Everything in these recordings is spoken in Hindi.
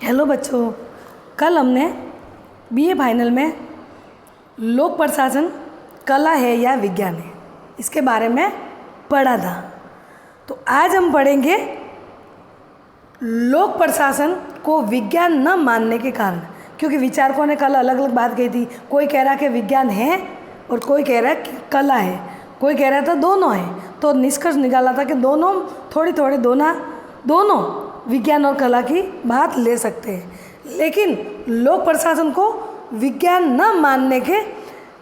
हेलो बच्चों, कल हमने बीए फाइनल में लोक प्रशासन कला है या विज्ञान है इसके बारे में पढ़ा था। तो आज हम पढ़ेंगे लोक प्रशासन को विज्ञान न मानने के कारण, क्योंकि विचारकों ने कल अलग अलग बात कही थी। कोई कह रहा कि विज्ञान है और कोई कह रहा कि कला है, कोई कह रहा था दोनों है। तो निष्कर्ष निकाला था कि दोनों थोड़ी दोनों विज्ञान और कला की बात ले सकते हैं, लेकिन लोक प्रशासन को विज्ञान न मानने के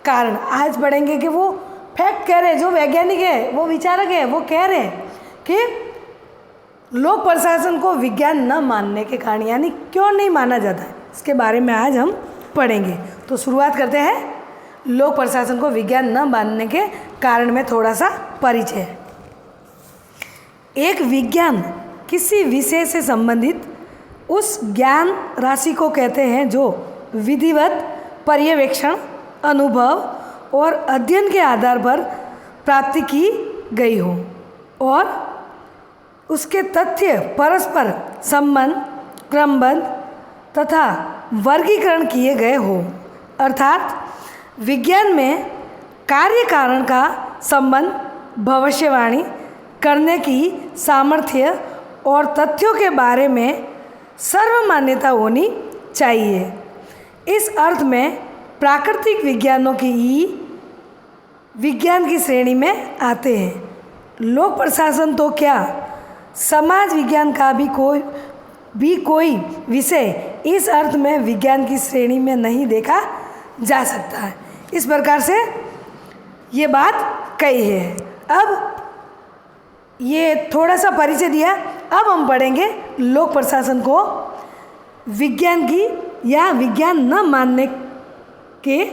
कारण आज पढ़ेंगे कि वो फैक्ट कह रहे हैं, जो वैज्ञानिक है, वो विचारक है, वो कह रहे हैं कि लोक प्रशासन को विज्ञान न मानने के कारण, यानी क्यों नहीं माना जाता है, इसके बारे में आज हम पढ़ेंगे। तो शुरुआत करते हैं लोक प्रशासन को विज्ञान न मानने के कारण में थोड़ा सा परिचय। एक विज्ञान किसी विषय से संबंधित उस ज्ञान राशि को कहते हैं जो विधिवत पर्यवेक्षण, अनुभव और अध्ययन के आधार पर प्राप्त की गई हो और उसके तथ्य परस्पर संबंध, क्रमबद्ध तथा वर्गीकरण किए गए हो। अर्थात विज्ञान में कार्य कारण का संबंध, भविष्यवाणी करने की सामर्थ्य और तथ्यों के बारे में सर्वमान्यता होनी चाहिए। इस अर्थ में प्राकृतिक विज्ञानों की विज्ञान की श्रेणी में आते हैं। लोक प्रशासन तो क्या, समाज विज्ञान का भी कोई विषय इस अर्थ में विज्ञान की श्रेणी में नहीं देखा जा सकता है। इस प्रकार से ये बात कही है। अब ये थोड़ा सा परिचय दिया, अब हम पढ़ेंगे लोक प्रशासन को विज्ञान की या विज्ञान न मानने के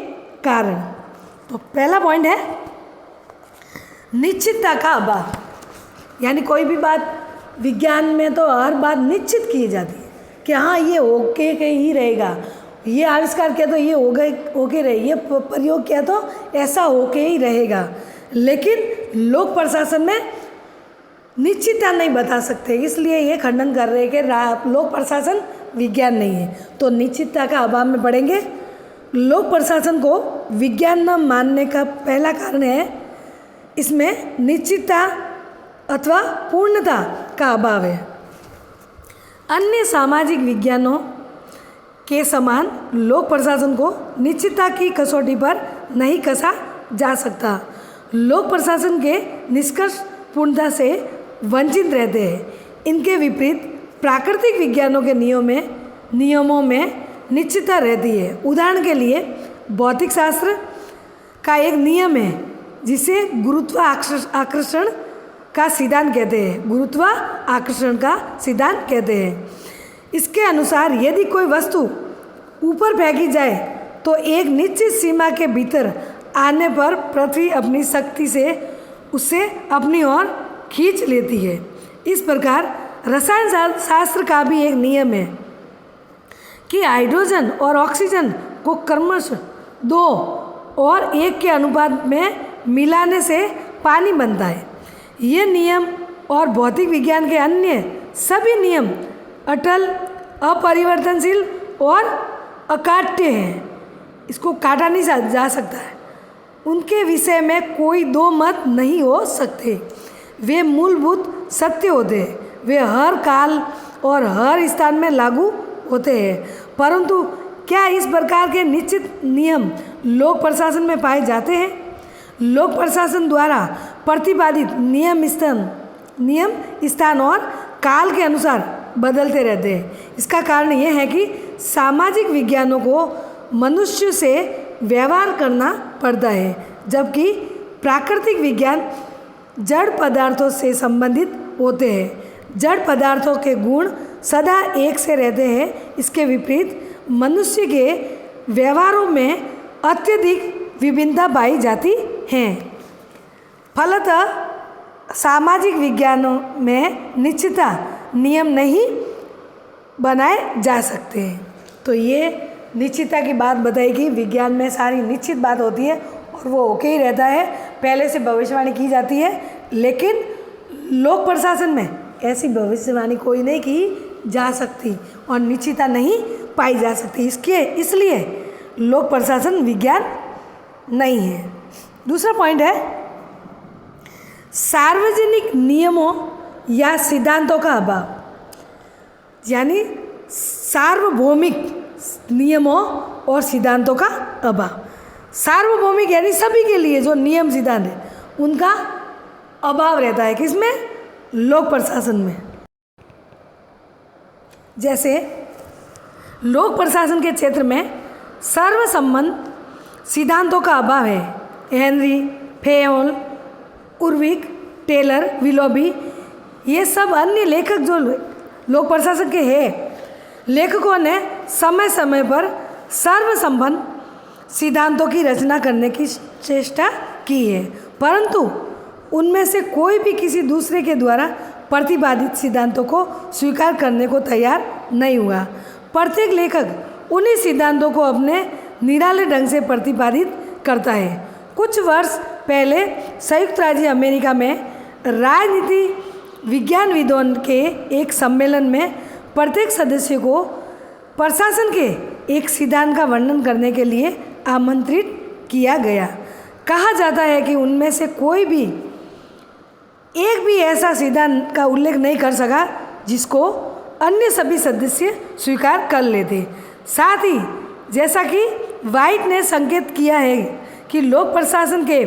कारण। तो पहला पॉइंट है निश्चितता का अभाव। यानी कोई भी बात विज्ञान में तो हर बात निश्चित की जाती है कि हाँ ये होके ही रहेगा, ये आविष्कार किया तो ये होके रहे, ये प्रयोग किया तो ऐसा होके ही रहेगा। लेकिन लोक प्रशासन में निश्चितता नहीं बता सकते, इसलिए ये खंडन कर रहे हैं कि लोक प्रशासन विज्ञान नहीं है। तो निश्चितता का अभाव में पढ़ेंगे। लोक प्रशासन को विज्ञान न मानने का पहला कारण है इसमें निश्चितता अथवा पूर्णता का अभाव है। अन्य सामाजिक विज्ञानों के समान लोक प्रशासन को निश्चितता की कसौटी पर नहीं कसा जा सकता। लोक प्रशासन के निष्कर्ष पूर्णता से वंचित रहते हैं। इनके विपरीत प्राकृतिक विज्ञानों के नियमों में निश्चितता रहती है। उदाहरण के लिए भौतिक शास्त्र का एक नियम है जिसे गुरुत्वाकर्षण का सिद्धांत कहते हैं। गुरुत्वाकर्षण का सिद्धांत कहते हैं। इसके अनुसार यदि कोई वस्तु ऊपर फेंकी जाए तो एक निश्चित सीमा के भीतर आने पर पृथ्वी अपनी शक्ति से उसे अपनी ओर खींच लेती है। इस प्रकार रसायन शास्त्र का भी एक नियम है कि हाइड्रोजन और ऑक्सीजन को क्रमशः 2 और 1 के अनुपात में मिलाने से पानी बनता है। ये नियम और भौतिक विज्ञान के अन्य सभी नियम अटल, अपरिवर्तनशील और अकाट्य हैं। इसको काटा नहीं जा सकता है। उनके विषय में कोई दो मत नहीं हो सकते। वे मूलभूत सत्य होते हैं। वे हर काल और हर स्थान में लागू होते हैं। परंतु क्या इस प्रकार के निश्चित नियम लोक प्रशासन में पाए जाते हैं? लोक प्रशासन द्वारा प्रतिपादित नियम स्थान और काल के अनुसार बदलते रहते हैं। इसका कारण यह है कि सामाजिक विज्ञानों को मनुष्य से व्यवहार करना पड़ता है, जबकि प्राकृतिक विज्ञान जड़ पदार्थों से संबंधित होते हैं। जड़ पदार्थों के गुण सदा एक से रहते हैं। इसके विपरीत मनुष्य के व्यवहारों में अत्यधिक विभिन्नता पाई जाती है। फलतः सामाजिक विज्ञानों में निश्चितता नियम नहीं बनाए जा सकते हैं। तो ये निश्चितता की बात बताई कि विज्ञान में सारी निश्चित बात होती है और वो होके ही रहता है, पहले से भविष्यवाणी की जाती है। लेकिन लोक प्रशासन में ऐसी भविष्यवाणी कोई नहीं की जा सकती और निश्चितता नहीं पाई जा सकती। इसलिए लोक प्रशासन विज्ञान नहीं है। दूसरा पॉइंट है सार्वजनिक नियमों या सिद्धांतों का अभाव, यानी सार्वभौमिक नियमों और सिद्धांतों का अभाव। सार्वभौमिक यानी सभी के लिए जो नियम सिद्धांत है उनका अभाव रहता है किसमें? लोक प्रशासन में। जैसे लोक प्रशासन के क्षेत्र में सर्वसम्मत सिद्धांतों का अभाव है। हेनरी, फेयोल, उर्विक, टेलर, विलोबी, ये सब अन्य लेखक जो लोक प्रशासन के हैं, लेखकों ने समय समय पर सर्वसम्मत सिद्धांतों की रचना करने की चेष्टा की है, परंतु उनमें से कोई भी किसी दूसरे के द्वारा प्रतिपादित सिद्धांतों को स्वीकार करने को तैयार नहीं हुआ। प्रत्येक लेखक उन्हीं सिद्धांतों को अपने निराले ढंग से प्रतिपादित करता है। कुछ वर्ष पहले संयुक्त राज्य अमेरिका में राजनीति विज्ञानविदों के एक सम्मेलन में प्रत्येक सदस्य को प्रशासन के एक सिद्धांत का वर्णन करने के लिए आमंत्रित किया गया। कहा जाता है कि उनमें से कोई भी एक भी ऐसा सिद्धांत का उल्लेख नहीं कर सका जिसको अन्य सभी सदस्य स्वीकार कर लेते। साथ ही जैसा कि वाइट ने संकेत किया है कि लोक प्रशासन के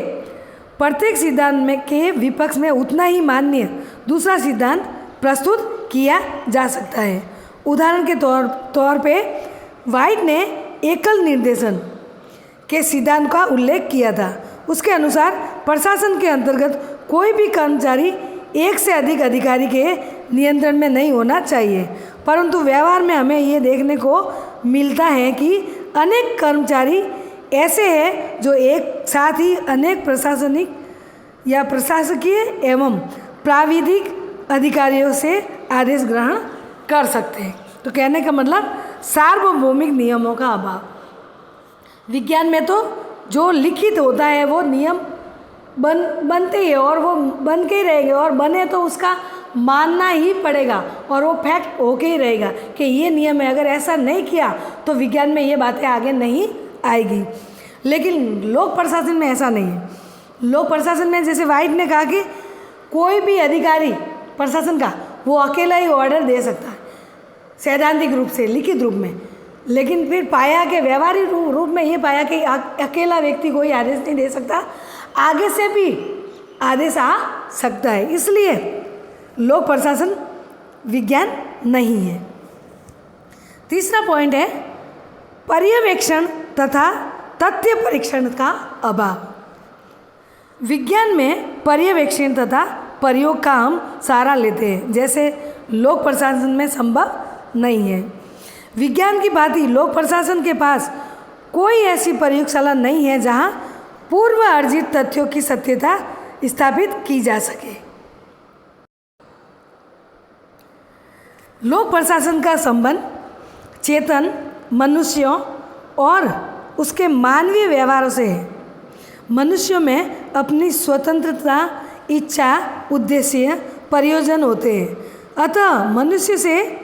प्रत्येक सिद्धांत में के विपक्ष में उतना ही मान्य दूसरा सिद्धांत प्रस्तुत किया जा सकता है। उदाहरण के तौर पे वाइट ने एकल निर्देशन के सिद्धांत का उल्लेख किया था। उसके अनुसार प्रशासन के अंतर्गत कोई भी कर्मचारी एक से अधिक अधिकारी के नियंत्रण में नहीं होना चाहिए, परंतु व्यवहार में हमें ये देखने को मिलता है कि अनेक कर्मचारी ऐसे हैं जो एक साथ ही अनेक प्रशासनिक या प्रशासकीय एवं प्राविधिक अधिकारियों से आदेश ग्रहण कर सकते हैं। तो कहने का मतलब सार्वभौमिक नियमों का अभाव। विज्ञान में तो जो लिखित होता है वो नियम बनते ही और वो बन के ही रहेंगे, और बने तो उसका मानना ही पड़ेगा और वो फैक्ट होके ही रहेगा कि ये नियम है। अगर ऐसा नहीं किया तो विज्ञान में ये बातें आगे नहीं आएगी। लेकिन लोक प्रशासन में ऐसा नहीं है। लोक प्रशासन में जैसे वाइट ने कहा कि कोई भी अधिकारी प्रशासन का वो अकेला ही ऑर्डर दे सकता है सैद्धांतिक रूप से, लिखित रूप में, लेकिन फिर पाया कि व्यवहारिक रूप में ये पाया कि अकेला व्यक्ति कोई आदेश नहीं दे सकता, आगे से भी आदेश आ सकता है। इसलिए लोक प्रशासन विज्ञान नहीं है। तीसरा पॉइंट है पर्यवेक्षण तथा तथ्य परीक्षण का अभाव। विज्ञान में पर्यवेक्षण तथा प्रयोग का हम सहारा लेते हैं, जैसे लोक प्रशासन में संभव नहीं है। विज्ञान की भांति लोक प्रशासन के पास कोई ऐसी प्रयोगशाला नहीं है जहां पूर्व अर्जित तथ्यों की सत्यता स्थापित की जा सके। लोक प्रशासन का संबंध चेतन मनुष्यों और उसके मानवीय व्यवहारों से है। मनुष्यों में अपनी स्वतंत्रता, इच्छा, उद्देश्य, प्रयोजन होते हैं। अतः मनुष्य से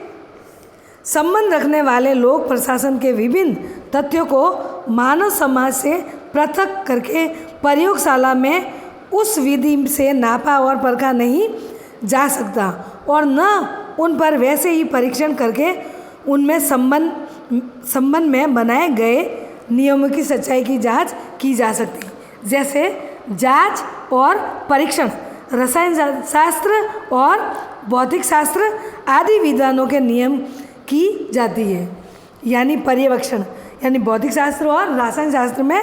संबंध रखने वाले लोक प्रशासन के विभिन्न तथ्यों को मानव समाज से पृथक करके प्रयोगशाला में उस विधि से नापा और परखा नहीं जा सकता, और न उन पर वैसे ही परीक्षण करके उनमें संबंध में बनाए गए नियमों की सच्चाई की जांच की जा सकती। जैसे जांच और परीक्षण रसायन शास्त्र और भौतिक शास्त्र आदि विधानों के नियम की जाती है। यानी पर्यवेक्षण यानी भौतिक शास्त्र और रसायन शास्त्र में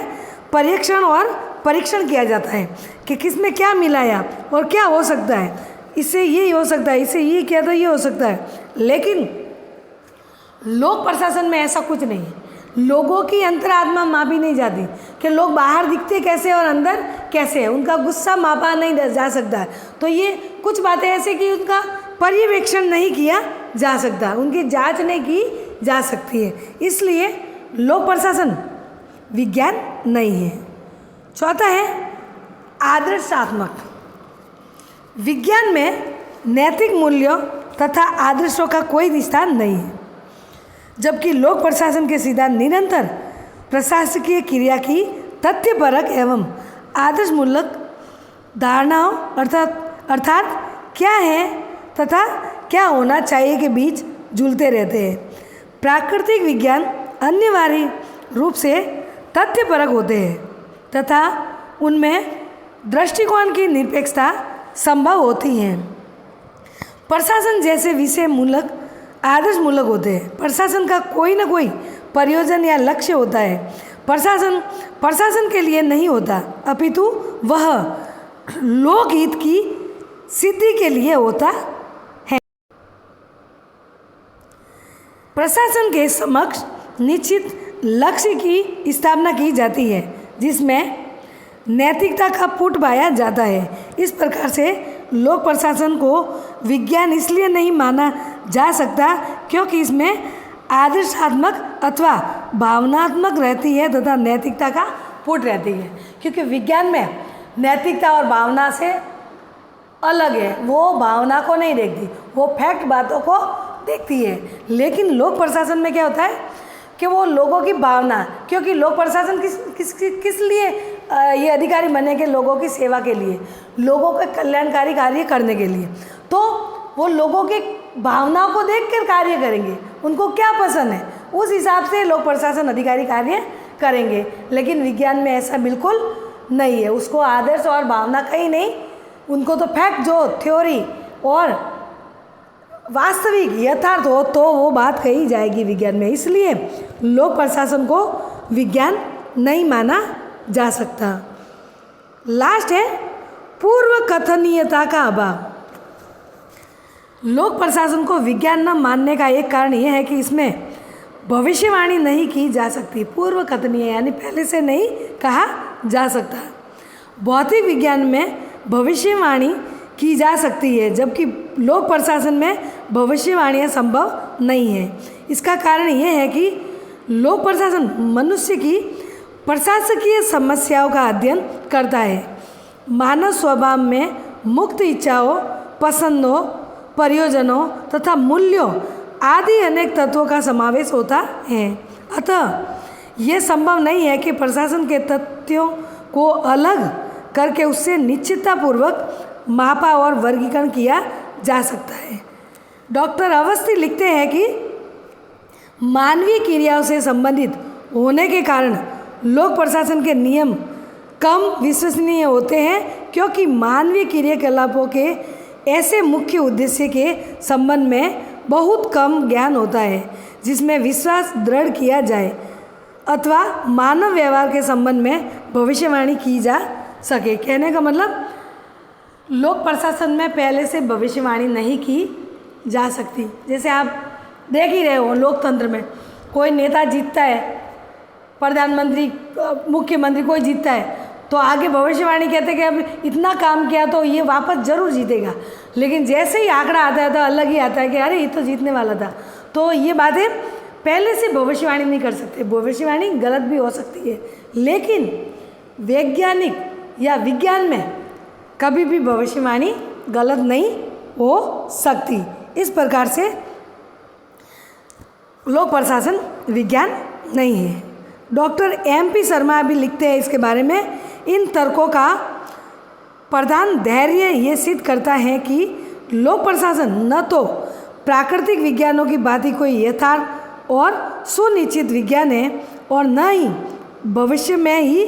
परीक्षण और परीक्षण किया जाता है कि किसमें क्या मिलाया और क्या हो सकता है, इससे ये हो सकता है, इससे ये किया तो ये हो सकता है। लेकिन लोक प्रशासन में ऐसा कुछ नहीं है। लोगों की अंतरात्मा मापी नहीं जाती कि लोग बाहर दिखते कैसे और अंदर कैसे है, उनका गुस्सा मापा नहीं जा सकता है। तो ये कुछ बातें ऐसे कि उनका पर्यवेक्षण नहीं किया जा सकता, उनकी जांच नहीं की जा सकती है, इसलिए लोक प्रशासन विज्ञान नहीं है। चौथा है आदर्शात्मक। विज्ञान में नैतिक मूल्यों तथा आदर्शों का कोई स्थान नहीं है। जबकि लोक प्रशासन के सिद्धांत निरंतर प्रशासकीय क्रिया की तथ्यपरक एवं आदर्शमूलक धारणाओं अर्थात क्या है तथा क्या होना चाहिए के बीच झूलते रहते हैं। प्राकृतिक विज्ञान अनिवार्य रूप से तथ्यपरक होते हैं तथा उनमें दृष्टिकोण की निरपेक्षता संभव होती है। प्रशासन जैसे विषय मूलक आदर्शमूलक होते हैं। प्रशासन का कोई ना कोई प्रयोजन या लक्ष्य होता है। प्रशासन के लिए नहीं होता, अपितु वह लोकहित की सिद्धि के लिए होता है। प्रशासन के समक्ष निश्चित लक्ष्य की स्थापना की जाती है जिसमें नैतिकता का पुट पाया जाता है। इस प्रकार से लोक प्रशासन को विज्ञान इसलिए नहीं माना जा सकता क्योंकि इसमें आदर्शात्मक अथवा भावनात्मक रहती है तथा नैतिकता का पुट रहती है। क्योंकि विज्ञान में नैतिकता और भावना से अलग है, वो भावना को नहीं देखती, वो फैक्ट बातों को देखती है। लेकिन लोक प्रशासन में क्या होता है कि वो लोगों की भावना, क्योंकि लोक प्रशासन किस लिए ये अधिकारी बने के लोगों की सेवा के लिए, लोगों के कल्याणकारी कार्य करने के लिए, तो वो लोगों की भावनाओं को देखकर कार्य करेंगे, उनको क्या पसंद है उस हिसाब से लोक प्रशासन अधिकारी कार्य करेंगे। लेकिन विज्ञान में ऐसा बिल्कुल नहीं है, उसको आदर्श और भावना कहीं नहीं, उनको तो फैक्ट जो थ्योरी और वास्तविक यथार्थ हो तो वो बात कही जाएगी विज्ञान में। इसलिए लोक प्रशासन को विज्ञान नहीं माना जा सकता। लास्ट है पूर्व कथनीयता का अभाव। लोक प्रशासन को विज्ञान न मानने का एक कारण यह है कि इसमें भविष्यवाणी नहीं की जा सकती। पूर्व कथनीय यानी पहले से नहीं कहा जा सकता। भौतिक विज्ञान में भविष्यवाणी की जा सकती है जबकि लोक प्रशासन में भविष्यवाणियाँ संभव नहीं है। इसका कारण यह है कि लोक प्रशासन मनुष्य की प्रशासकीय समस्याओं का अध्ययन करता है। मानव स्वभाव में मुक्त इच्छाओं, पसंदों, प्रयोजनों तथा मूल्यों आदि अनेक तत्वों का समावेश होता है। अतः यह संभव नहीं है कि प्रशासन के तथ्यों को अलग करके उससे निश्चिततापूर्वक मापा और वर्गीकरण किया जा सकता है। डॉक्टर अवस्थी लिखते हैं कि मानवीय क्रियाओं से संबंधित होने के कारण लोक प्रशासन के नियम कम विश्वसनीय होते हैं क्योंकि मानवीय क्रियाकलापों के ऐसे मुख्य उद्देश्य के संबंध में बहुत कम ज्ञान होता है जिसमें विश्वास दृढ़ किया जाए अथवा मानव व्यवहार के संबंध में भविष्यवाणी की जा सके। कहने का मतलब लोक प्रशासन में पहले से भविष्यवाणी नहीं की जा सकती। जैसे आप देख ही रहे हो लोकतंत्र में कोई नेता जीतता है, प्रधानमंत्री, मुख्यमंत्री कोई जीतता है तो आगे भविष्यवाणी कहते हैं कि अब इतना काम किया तो ये वापस जरूर जीतेगा। लेकिन जैसे ही आंकड़ा आता है तो अलग ही आता है कि अरे ये तो जीतने वाला था। तो ये बातें पहले से भविष्यवाणी नहीं कर सकते। भविष्यवाणी गलत भी हो सकती है लेकिन वैज्ञानिक या विज्ञान में कभी भी भविष्यवाणी गलत नहीं हो सकती। इस प्रकार से लोक प्रशासन विज्ञान नहीं है। डॉक्टर MP शर्मा भी लिखते हैं इसके बारे में। इन तर्कों का प्रधान धैर्य ये सिद्ध करता है कि लोक प्रशासन न तो प्राकृतिक विज्ञानों की भांति कोई यथार्थ और सुनिश्चित विज्ञान है और न ही भविष्य में ही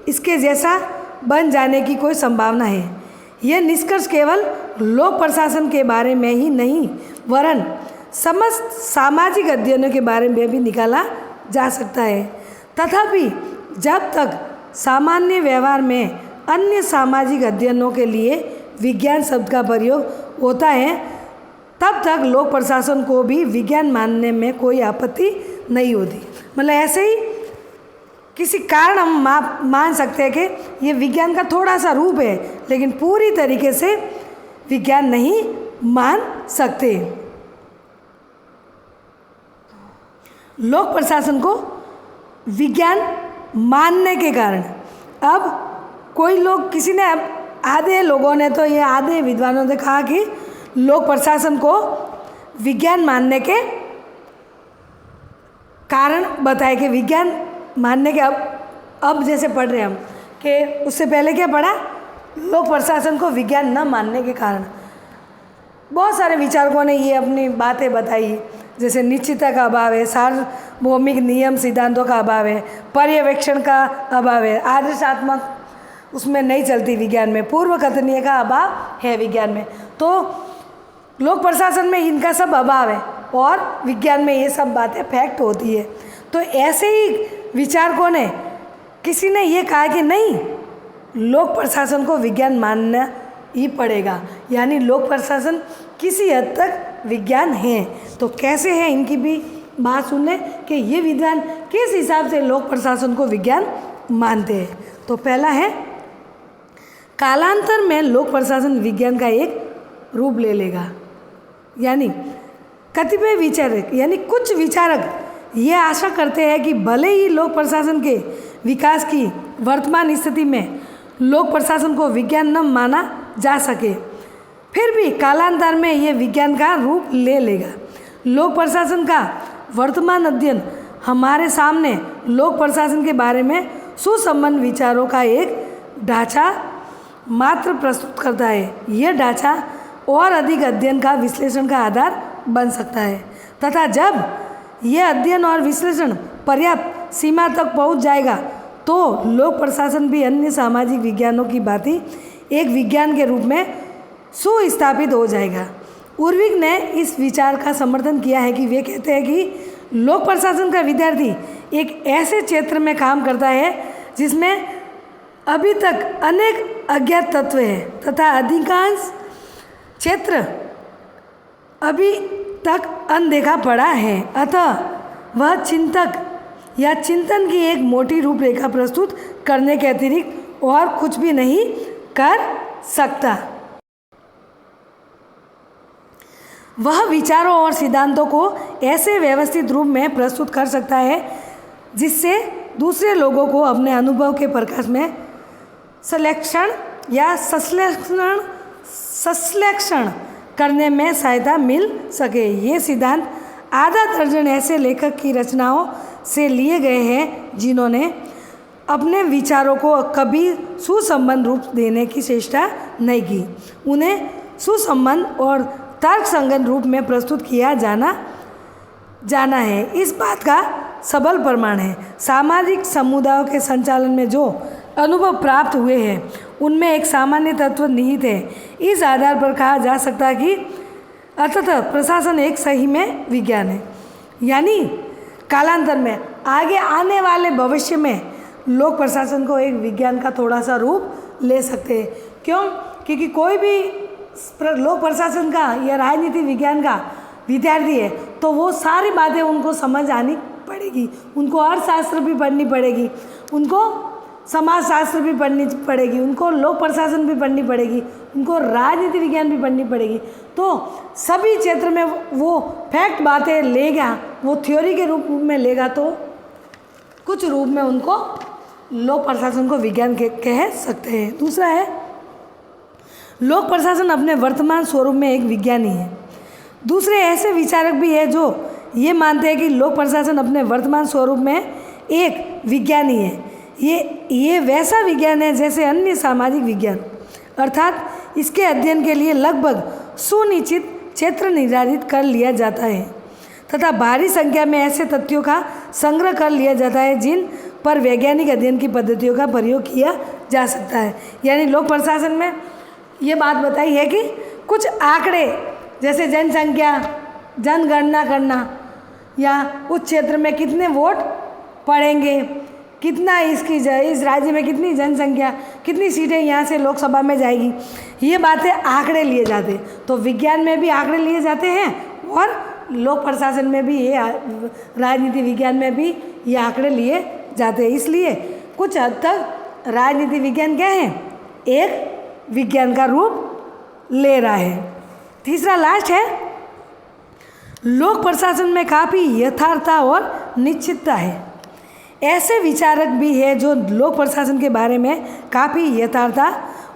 इसके जैसा बन जाने की कोई संभावना है। यह निष्कर्ष केवल लोक प्रशासन के बारे में ही नहीं वरन समस्त सामाजिक अध्ययनों के बारे में भी निकाला जा सकता है। तथापि जब तक सामान्य व्यवहार में अन्य सामाजिक अध्ययनों के लिए विज्ञान शब्द का प्रयोग होता है तब तक लोक प्रशासन को भी विज्ञान मानने में कोई आपत्ति नहीं होती। मतलब ऐसे ही किसी कारण हम मान सकते हैं कि ये विज्ञान का थोड़ा सा रूप है लेकिन पूरी तरीके से विज्ञान नहीं मान सकते। लोक प्रशासन को विज्ञान मानने के कारण अब कोई लोग किसी ने आधे लोगों ने तो ये आधे विद्वानों ने कहा कि लोक प्रशासन को विज्ञान मानने के कारण बताए कि विज्ञान मानने के अब जैसे पढ़ रहे हैं हम कि उससे पहले क्या पढ़ा, लोक प्रशासन को विज्ञान न मानने के कारण। बहुत सारे विचारकों ने ये अपनी बातें बताई, जैसे निश्चितता का अभाव है, सार्वभौमिक नियम सिद्धांतों का अभाव है, पर्यवेक्षण का अभाव है, आदर्शात्मक उसमें नहीं चलती विज्ञान में, पूर्व कथनीय का अभाव है विज्ञान में। तो लोक प्रशासन में इनका सब अभाव है और विज्ञान में ये सब बातें फैक्ट होती है। तो ऐसे ही विचारकों ने, किसी ने ये कहा कि नहीं, लोक प्रशासन को विज्ञान मानना ही पड़ेगा, यानी लोक प्रशासन किसी हद तक विज्ञान है। तो कैसे है इनकी भी बात सुनने कि ये विद्वान किस हिसाब से लोक प्रशासन को विज्ञान मानते हैं। तो पहला है, कालांतर में लोक प्रशासन विज्ञान का एक रूप ले लेगा, यानी कतिपय विचारक यानी कुछ विचारक ये आशा करते हैं कि भले ही लोक प्रशासन के विकास की वर्तमान स्थिति में लोक प्रशासन को विज्ञान न माना जा सके, फिर भी कालांतर में ये विज्ञान का रूप ले लेगा। लोक प्रशासन का वर्तमान अध्ययन हमारे सामने लोक प्रशासन के बारे में सुसंबद्ध विचारों का एक ढांचा मात्र प्रस्तुत करता है। यह ढांचा और अधिक अध्ययन का विश्लेषण का आधार बन सकता है तथा जब यह अध्ययन और विश्लेषण पर्याप्त सीमा तक पहुंच जाएगा तो लोक प्रशासन भी अन्य सामाजिक विज्ञानों की भांति एक विज्ञान के रूप में सुस्थापित हो जाएगा। उर्विक ने इस विचार का समर्थन किया है कि वे कहते हैं कि लोक प्रशासन का विद्यार्थी एक ऐसे क्षेत्र में काम करता है जिसमें अभी तक अनेक अज्ञात तत्व हैं तथा अधिकांश क्षेत्र अभी तक अनदेखा पड़ा है, अतः वह चिंतक या चिंतन की एक मोटी रूपरेखा प्रस्तुत करने के अतिरिक्त और कुछ भी नहीं कर सकता। वह विचारों और सिद्धांतों को ऐसे व्यवस्थित रूप में प्रस्तुत कर सकता है जिससे दूसरे लोगों को अपने अनुभव के प्रकाश में संश्लेषण या संश्लेषण करने में सहायता मिल सके। ये सिद्धांत आधा दर्जन ऐसे लेखक की रचनाओं से लिए गए हैं जिन्होंने अपने विचारों को कभी सुसंबद्ध रूप देने की चेष्टा नहीं की। उन्हें सुसंबद्ध और तर्कसंगत रूप में प्रस्तुत किया जाना है। इस बात का सबल प्रमाण है सामाजिक समुदायों के संचालन में जो अनुभव प्राप्त हुए हैं उनमें एक सामान्य तत्व निहित है। इस आधार पर कहा जा सकता है कि अतः प्रशासन एक सही में विज्ञान है, यानी कालांतर में आगे आने वाले भविष्य में लोक प्रशासन को एक विज्ञान का थोड़ा सा रूप ले सकते हैं। क्यों? क्योंकि कोई भी लोक प्रशासन का या राजनीति विज्ञान का विद्यार्थी है तो वो सारी बातें उनको समझ आनी पड़ेगी, उनको अर्थशास्त्र भी पढ़नी पड़ेगी, उनको समाजशास्त्र भी पढ़नी पड़ेगी, उनको लोक प्रशासन भी पढ़नी पड़ेगी, उनको राजनीति विज्ञान भी पढ़नी पड़ेगी। तो सभी क्षेत्र में वो फैक्ट बातें लेगा, वो थ्योरी के रूप में लेगा तो कुछ रूप में उनको लोक प्रशासन को विज्ञान कह सकते हैं। दूसरा है, लोक प्रशासन अपने वर्तमान स्वरूप में एक विज्ञान ही है। दूसरे ऐसे विचारक भी हैं जो ये मानते हैं कि लोक प्रशासन अपने वर्तमान स्वरूप में एक विज्ञान ही है। ये वैसा विज्ञान है जैसे अन्य सामाजिक विज्ञान, अर्थात इसके अध्ययन के लिए लगभग सुनिश्चित क्षेत्र निर्धारित कर लिया जाता है तथा भारी संख्या में ऐसे तथ्यों का संग्रह कर लिया जाता है जिन पर वैज्ञानिक अध्ययन की पद्धतियों का प्रयोग किया जा सकता है। यानी लोक प्रशासन में ये बात बताई है कि कुछ आंकड़े जैसे जनसंख्या, जनगणना करना या उस क्षेत्र में कितने वोट पड़ेंगे, कितना इस राज्य में कितनी जनसंख्या, कितनी सीटें यहाँ से लोकसभा में जाएगी, ये बातें आंकड़े लिए जाते। तो विज्ञान में भी आंकड़े लिए जाते हैं और लोक प्रशासन में भी ये राजनीति विज्ञान में भी ये आंकड़े लिए जाते हैं। इसलिए कुछ हद तक राजनीति विज्ञान क्या है, एक विज्ञान का रूप ले रहा है। तीसरा लास्ट है, लोक प्रशासन में काफ़ी यथार्थता और निश्चितता है। ऐसे विचारक भी हैं जो लोक प्रशासन के बारे में काफ़ी यथार्थता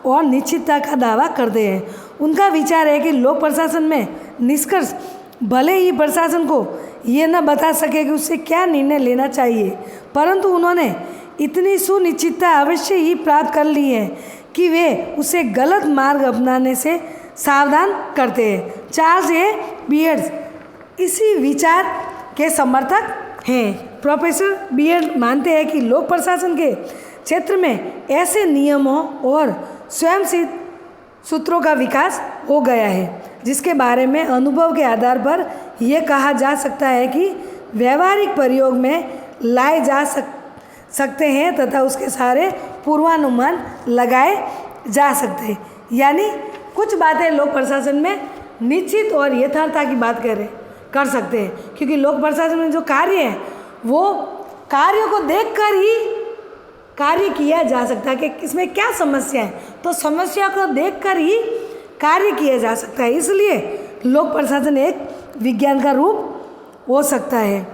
और निश्चितता का दावा करते हैं। उनका विचार है कि लोक प्रशासन में निष्कर्ष भले ही प्रशासन को ये न बता सके कि उससे क्या निर्णय लेना चाहिए, परंतु उन्होंने इतनी सुनिश्चितता अवश्य ही प्राप्त कर ली है कि वे उसे गलत मार्ग अपनाने से सावधान करते हैं। चार्ल्स ए बियर्ड इसी विचार के समर्थक हैं। प्रोफेसर बियर्ड मानते हैं कि लोक प्रशासन के क्षेत्र में ऐसे नियमों और स्वयंसिद्ध सूत्रों का विकास हो गया है जिसके बारे में अनुभव के आधार पर यह कहा जा सकता है कि व्यवहारिक प्रयोग में लाए जा सकते हैं तथा उसके सारे पूर्वानुमान लगाए जा सकते हैं। यानी कुछ बातें लोक प्रशासन में निश्चित और यथार्थता की बात कर सकते हैं, क्योंकि लोक प्रशासन में जो कार्य है वो कार्यों को देखकर ही कार्य किया जा सकता है कि इसमें क्या समस्या है, तो समस्या को देखकर ही कार्य किया जा सकता है। इसलिए लोक प्रशासन एक विज्ञान का रूप हो सकता है।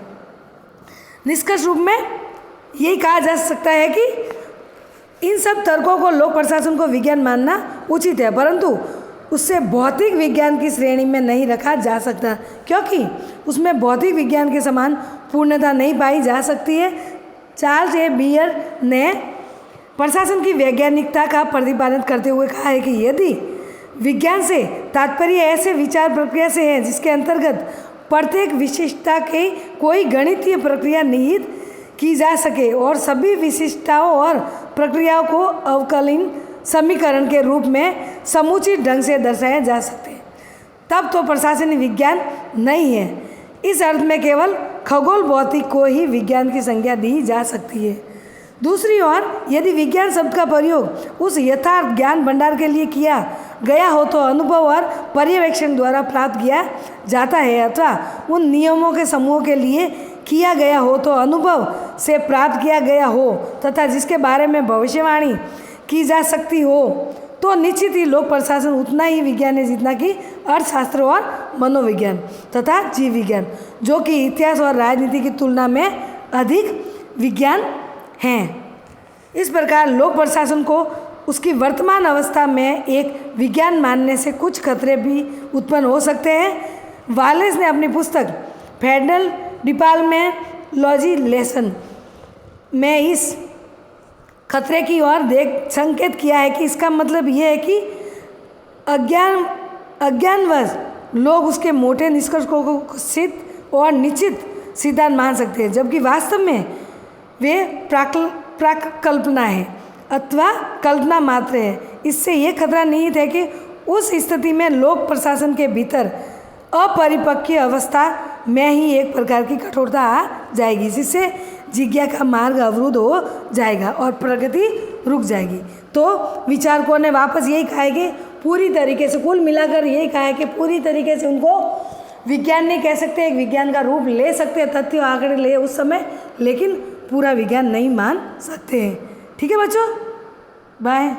निष्कर्ष रूप में यही कहा जा सकता है कि इन सब तर्कों को लोक प्रशासन को विज्ञान मानना उचित है, परंतु उससे भौतिक विज्ञान की श्रेणी में नहीं रखा जा सकता, क्योंकि उसमें भौतिक विज्ञान के समान पूर्णता नहीं पाई जा सकती है। चार्ल्स ए बियर्ड ने प्रशासन की वैज्ञानिकता का प्रतिपादन करते हुए कहा है कि यदि विज्ञान से तात्पर्य ऐसे विचार प्रक्रिया से है जिसके अंतर्गत प्रत्येक विशिष्टता की कोई गणितीय प्रक्रिया निहित की जा सके और सभी विशिष्टताओं और प्रक्रियाओं को अवकलन समीकरण के रूप में समुचित ढंग से दर्शाया जा सकते हैं, तब तो प्रशासनिक विज्ञान नहीं है। इस अर्थ में केवल खगोल भौतिक को ही विज्ञान की संज्ञा दी जा सकती है। दूसरी ओर यदि विज्ञान शब्द का प्रयोग उस यथार्थ ज्ञान भंडार के लिए किया गया हो तो अनुभव और पर्यवेक्षण द्वारा प्राप्त किया जाता है, अथवा उन नियमों के समूह के लिए किया गया हो तो अनुभव से प्राप्त किया गया हो तथा जिसके बारे में भविष्यवाणी की जा सकती हो, तो निश्चित ही लोक प्रशासन उतना ही विज्ञान है जितना कि अर्थशास्त्र और मनोविज्ञान तथा जीव विज्ञान, जो कि इतिहास और राजनीति की तुलना में अधिक विज्ञान हैं। इस प्रकार लोक प्रशासन को उसकी वर्तमान अवस्था में एक विज्ञान मानने से कुछ खतरे भी उत्पन्न हो सकते हैं। वालेस ने अपनी पुस्तक फेडरल डिपार्टमेंटोलॉजी लेसन में इस खतरे की ओर संकेत किया है कि इसका मतलब यह है कि अज्ञानवश लोग उसके मोटे निष्कर्ष को सिद्ध और निश्चित सिद्धांत मान सकते हैं, जबकि वास्तव में वे प्राकल्पना है अथवा कल्पना मात्र है। इससे यह खतरा निहित है कि उस स्थिति में लोक प्रशासन के भीतर अपरिपक्व अवस्था में ही एक प्रकार की कठोरता आ जाएगी, जिससे जिज्ञा का मार्ग अवरुद्ध हो जाएगा और प्रगति रुक जाएगी। तो विचारकों ने वापस यही कहा है कि पूरी तरीके से, कुल मिलाकर यही कहा है कि पूरी तरीके से उनको विज्ञान नहीं कह सकते, एक विज्ञान का रूप ले सकते हैं, तथ्य आंकड़े ले उस समय, लेकिन पूरा विज्ञान नहीं मान सकते हैं। ठीक है बच्चों, बाय।